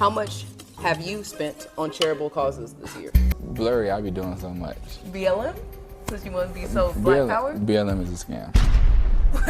How much have you spent on charitable causes this year? Blurry, I be doing so much. BLM? Since you want to be so black power? BLM is a scam.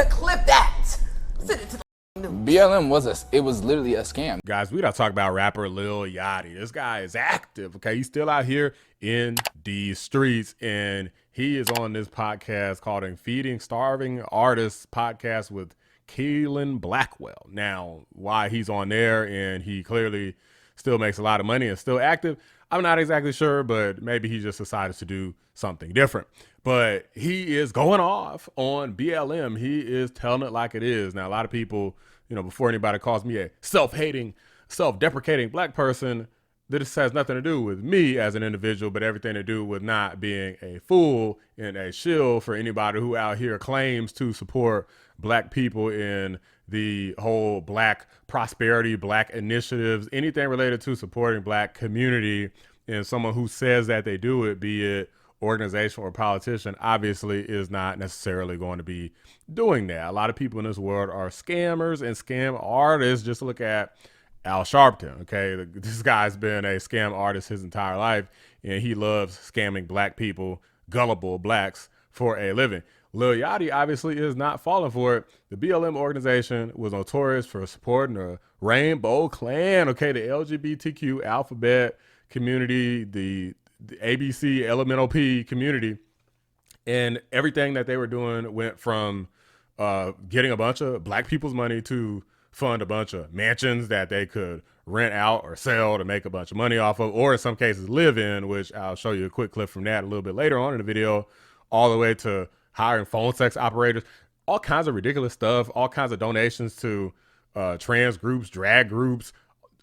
Clip that! Send it to the news. BLM was literally a scam. Guys, we gotta talk about rapper Lil Yachty. This guy is active, okay? He's still out here in these streets, and he is on this podcast called Feeding Starving Artists podcast with Quenlin Blackwell. Now, why he's on there and he clearly still makes a lot of money and still active, I'm not exactly sure, but maybe he just decided to do something different. But he is going off on BLM. He is telling it like it is. Now, a lot of people, you know, before anybody calls me a self-hating, self-deprecating black person, this has nothing to do with me as an individual, but everything to do with not being a fool and a shill for anybody who out here claims to support black people in the whole black prosperity, black initiatives, anything related to supporting black community, and someone who says that they do it, be it organization or politician, obviously is not necessarily going to be doing that. A lot of people in this world are scammers and scam artists. Just look at Al Sharpton, okay? This guy's been a scam artist his entire life, and he loves scamming black people, gullible blacks, for a living. Lil Yachty obviously is not falling for it. The BLM organization was notorious for supporting the Rainbow Clan, okay? The LGBTQ alphabet community, the ABC elemental P community, and everything that they were doing went from getting a bunch of black people's money to fund a bunch of mansions that they could rent out or sell to make a bunch of money off of, or in some cases live in, which I'll show you a quick clip from that a little bit later on in the video, all the way to hiring phone sex operators, all kinds of ridiculous stuff, all kinds of donations to trans groups, drag groups,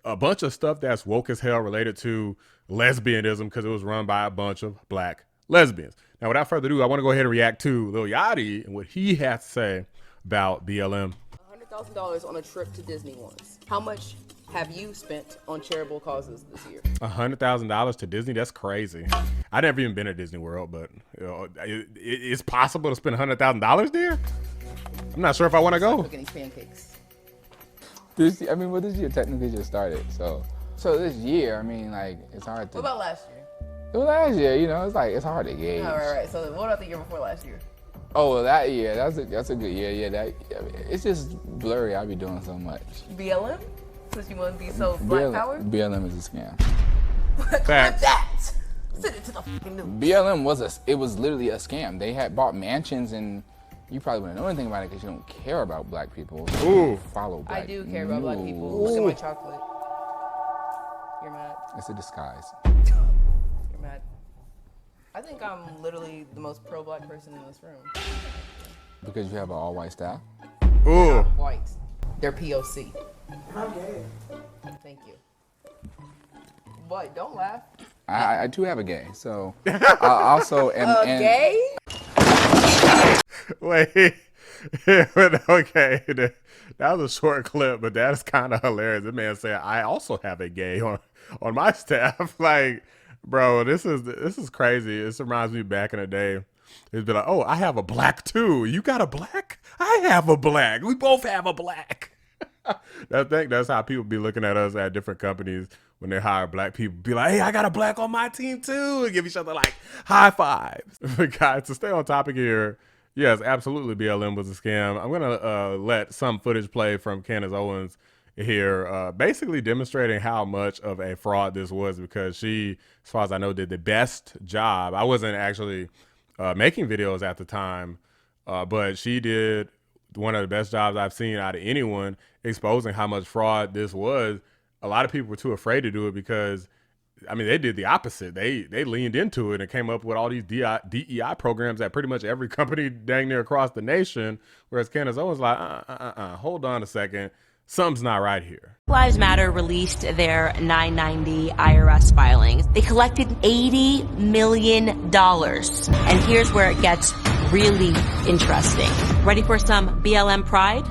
a bunch of stuff that's woke as hell related to lesbianism because it was run by a bunch of black lesbians. Now, without further ado, I want to go ahead and react to Lil Yachty and what he has to say about BLM. $100,000 on a trip to Disney once. How much have you spent on charitable causes this year? $100,000 to Disney? That's crazy. I never even been to Disney World, but you know, it's possible to spend $100,000 there. I'm not sure if I want to go. Cooking these pancakes. This year technically just started, so this year, I mean, like, it's hard to. What about last year? Well, last year, you know, it's hard to gauge. All right. So what about the year before last year? Oh, well, that year, that's a good year. Yeah, it's just blurry. I be doing so much. BLM? Since you want to be so black power? BLM is a scam. Clip that! Send it to the fucking news. BLM was literally a scam. They had bought mansions, and you probably wouldn't know anything about it because you don't care about black people. Ooh. Follow black. I do care about black people. Look at my chocolate. You're mad. It's a disguise. You're mad. I think I'm literally the most pro-black person in this room. Because you have an all-white staff? Ooh. White. They're POC. I'm gay. Thank you. What? Don't laugh. I do have a gay, so I also am. Gay? Wait. Okay. That was a short clip, but that is kind of hilarious. The man said, "I also have a gay on my staff." Like, bro, this is crazy. This reminds me back in the day. It'd be like, "Oh, I have a black too. You got a black? I have a black. We both have a black." I think that's how people be looking at us at different companies when they hire black people. Be like, "Hey, I got a black on my team too," and give each other like high fives. But guys, to stay on topic here, yes, absolutely, BLM was a scam. I'm gonna let some footage play from Candace Owens here, basically demonstrating how much of a fraud this was, because she, as far as I know, did the best job. I wasn't actually making videos at the time, but she did one of the best jobs I've seen out of anyone exposing how much fraud this was. A lot of people were too afraid to do it because, I mean, they did the opposite. They leaned into it and came up with all these DEI programs at pretty much every company dang near across the nation. Whereas Candace Owens like, hold on a second. Something's not right here. Lives Matter released their 990 IRS filings. They collected $80 million. And here's where it gets really interesting. Ready for some BLM pride?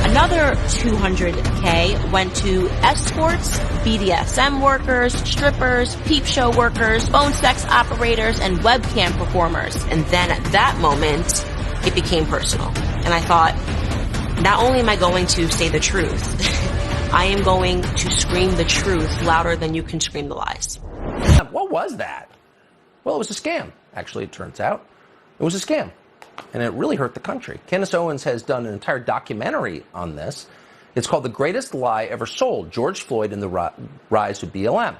Another $200K went to escorts, BDSM workers, strippers, peep show workers, phone sex operators, and webcam performers. And then at that moment, it became personal. And I thought, not only am I going to say the truth, I am going to scream the truth louder than you can scream the lies. What was that? Well, it was a scam. Actually, it turns out it was a scam. And it really hurt the country. Candace Owens has done an entire documentary on this. It's called The Greatest Lie Ever Sold, George Floyd and the Rise of BLM.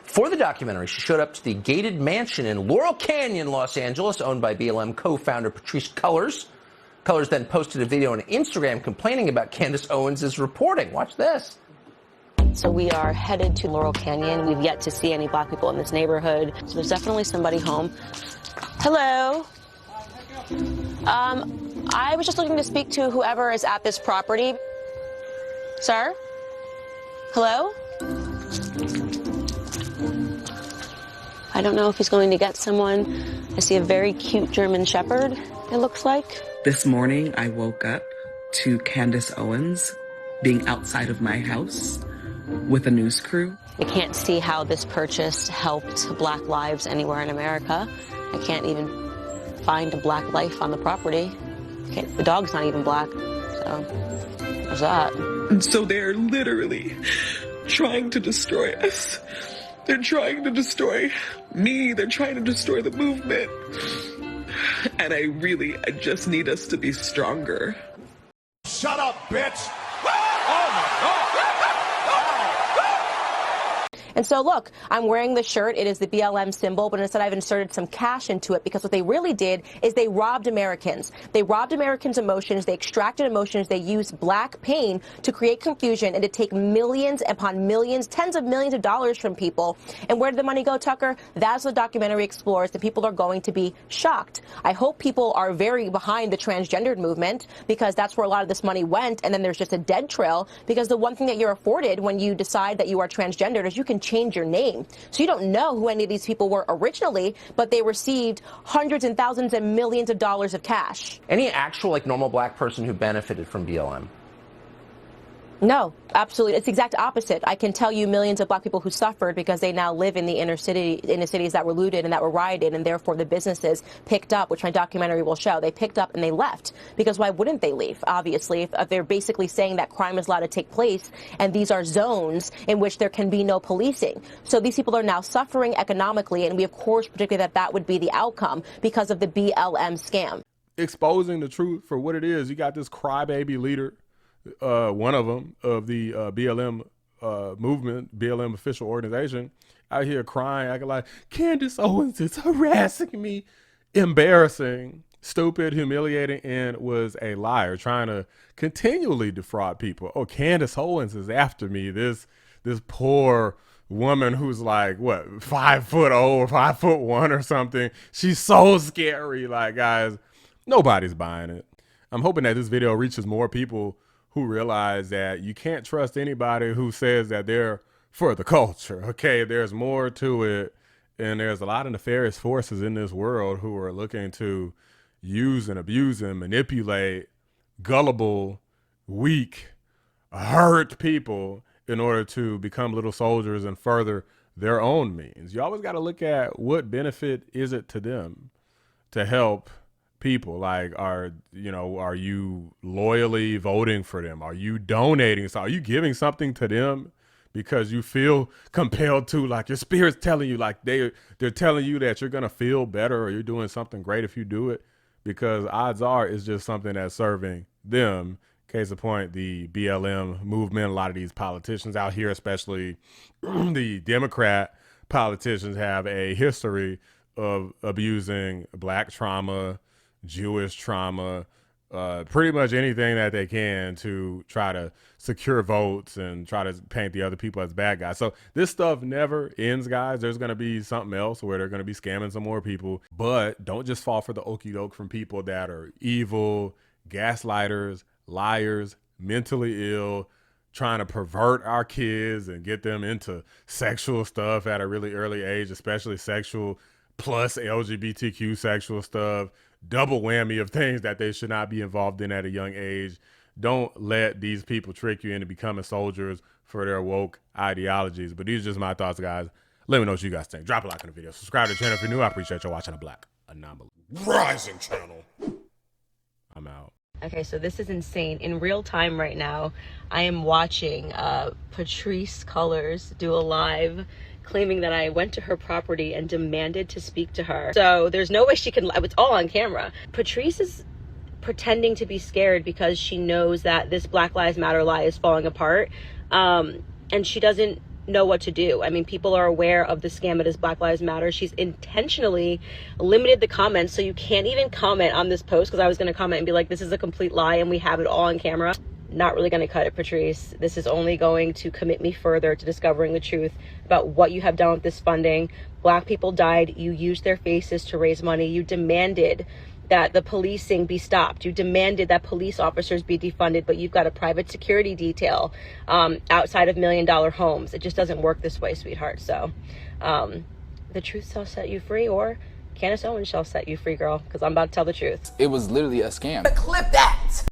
For the documentary, she showed up to the gated mansion in Laurel Canyon, Los Angeles, owned by BLM co-founder Patrisse Cullors. Cullors then posted a video on Instagram complaining about Candace Owens' reporting. Watch this. So we are headed to Laurel Canyon. We've yet to see any black people in this neighborhood. So there's definitely somebody home. Hello. I was just looking to speak to whoever is at this property. Sir? Hello? I don't know if he's going to get someone. I see a very cute German Shepherd, it looks like. This morning, I woke up to Candace Owens being outside of my house with a news crew. I can't see how this purchase helped black lives anywhere in America. I can't even find a black life on the property. The dog's not even black, so there's that. And so they're literally trying to destroy us. They're trying to destroy me. They're trying to destroy the movement. And I just need us to be stronger. Shut up, bitch! Oh my God! And so look, I'm wearing the shirt. It is the BLM symbol, but instead I've inserted some cash into it because what they really did is they robbed Americans. They robbed Americans' emotions. They extracted emotions. They used black pain to create confusion and to take millions upon millions, tens of millions of dollars from people. And where did the money go, Tucker? That's what the documentary explores. The people are going to be shocked. I hope people are very behind the transgendered movement because that's where a lot of this money went. And then there's just a dead trail because the one thing that you're afforded when you decide that you are transgendered is you can change your name. So you don't know who any of these people were originally, but they received hundreds and thousands and millions of dollars of cash. Any actual, normal black person who benefited from BLM? No, absolutely. It's the exact opposite. I can tell you millions of black people who suffered because they now live in the inner cities that were looted and that were rioted, and therefore the businesses picked up, which my documentary will show. They picked up and they left because why wouldn't they leave? Obviously, if they're basically saying that crime is allowed to take place and these are zones in which there can be no policing. So these people are now suffering economically, and we of course predicted that that would be the outcome because of the BLM scam. Exposing the truth for what it is. You got this crybaby leader, one of them of the BLM movement, BLM official organization, out here crying, acting like Candace Owens is harassing me. Embarrassing, stupid, humiliating, and was a liar, trying to continually defraud people. Oh, Candace Owens is after me. This poor woman who's like, what, 5'0" or 5'1" or something. She's so scary. Like, guys, nobody's buying it. I'm hoping that this video reaches more people who realize that you can't trust anybody who says that they're for the culture. Okay, there's more to it, and there's a lot of nefarious forces in this world who are looking to use and abuse and manipulate gullible, weak, hurt people in order to become little soldiers and further their own means. You always got to look at what benefit is it to them to help people. Like, are you loyally voting for them? Are you donating? So are you giving something to them because you feel compelled to, like your spirit's telling you, like they're telling you that you're going to feel better or you're doing something great if you do it? Because odds are it's just something that's serving them. Case in point, the BLM movement, a lot of these politicians out here, especially the Democrat politicians, have a history of abusing black trauma, Jewish trauma, pretty much anything that they can to try to secure votes and try to paint the other people as bad guys. So this stuff never ends, guys. There's going to be something else where they're going to be scamming some more people, but don't just fall for the okie doke from people that are evil, gaslighters, liars, mentally ill, trying to pervert our kids and get them into sexual stuff at a really early age, especially sexual plus LGBTQ sexual stuff. Double whammy of things that they should not be involved in at a young age. Don't let these people trick you into becoming soldiers for their woke ideologies. But these are just my thoughts, guys. Let me know what you guys think. Drop a like on the video. Subscribe to the channel if you're new. I appreciate you watching a Black Anomaly Rising channel. I'm out. Okay, so this is insane. In real time right now, I am watching Patrisse Cullors do a live claiming that I went to her property and demanded to speak to her. So there's no way she can, it's all on camera. Patrisse is pretending to be scared because she knows that this Black Lives Matter lie is falling apart. And she doesn't know what to do. I mean, people are aware of the scam that is Black Lives Matter. She's intentionally limited the comments, so you can't even comment on this post, because I was going to comment and be like, this is a complete lie and we have it all on camera. Not really going to cut it, Patrisse. This is only going to commit me further to discovering the truth about what you have done with this funding. Black people died. You used their faces to raise money. You demanded that the policing be stopped. You demanded that police officers be defunded, but you've got a private security detail outside of $1 million homes. It just doesn't work this way, sweetheart. So the truth shall set you free, or Candace Owens shall set you free, girl, because I'm about to tell the truth. It was literally a scam. Clip that.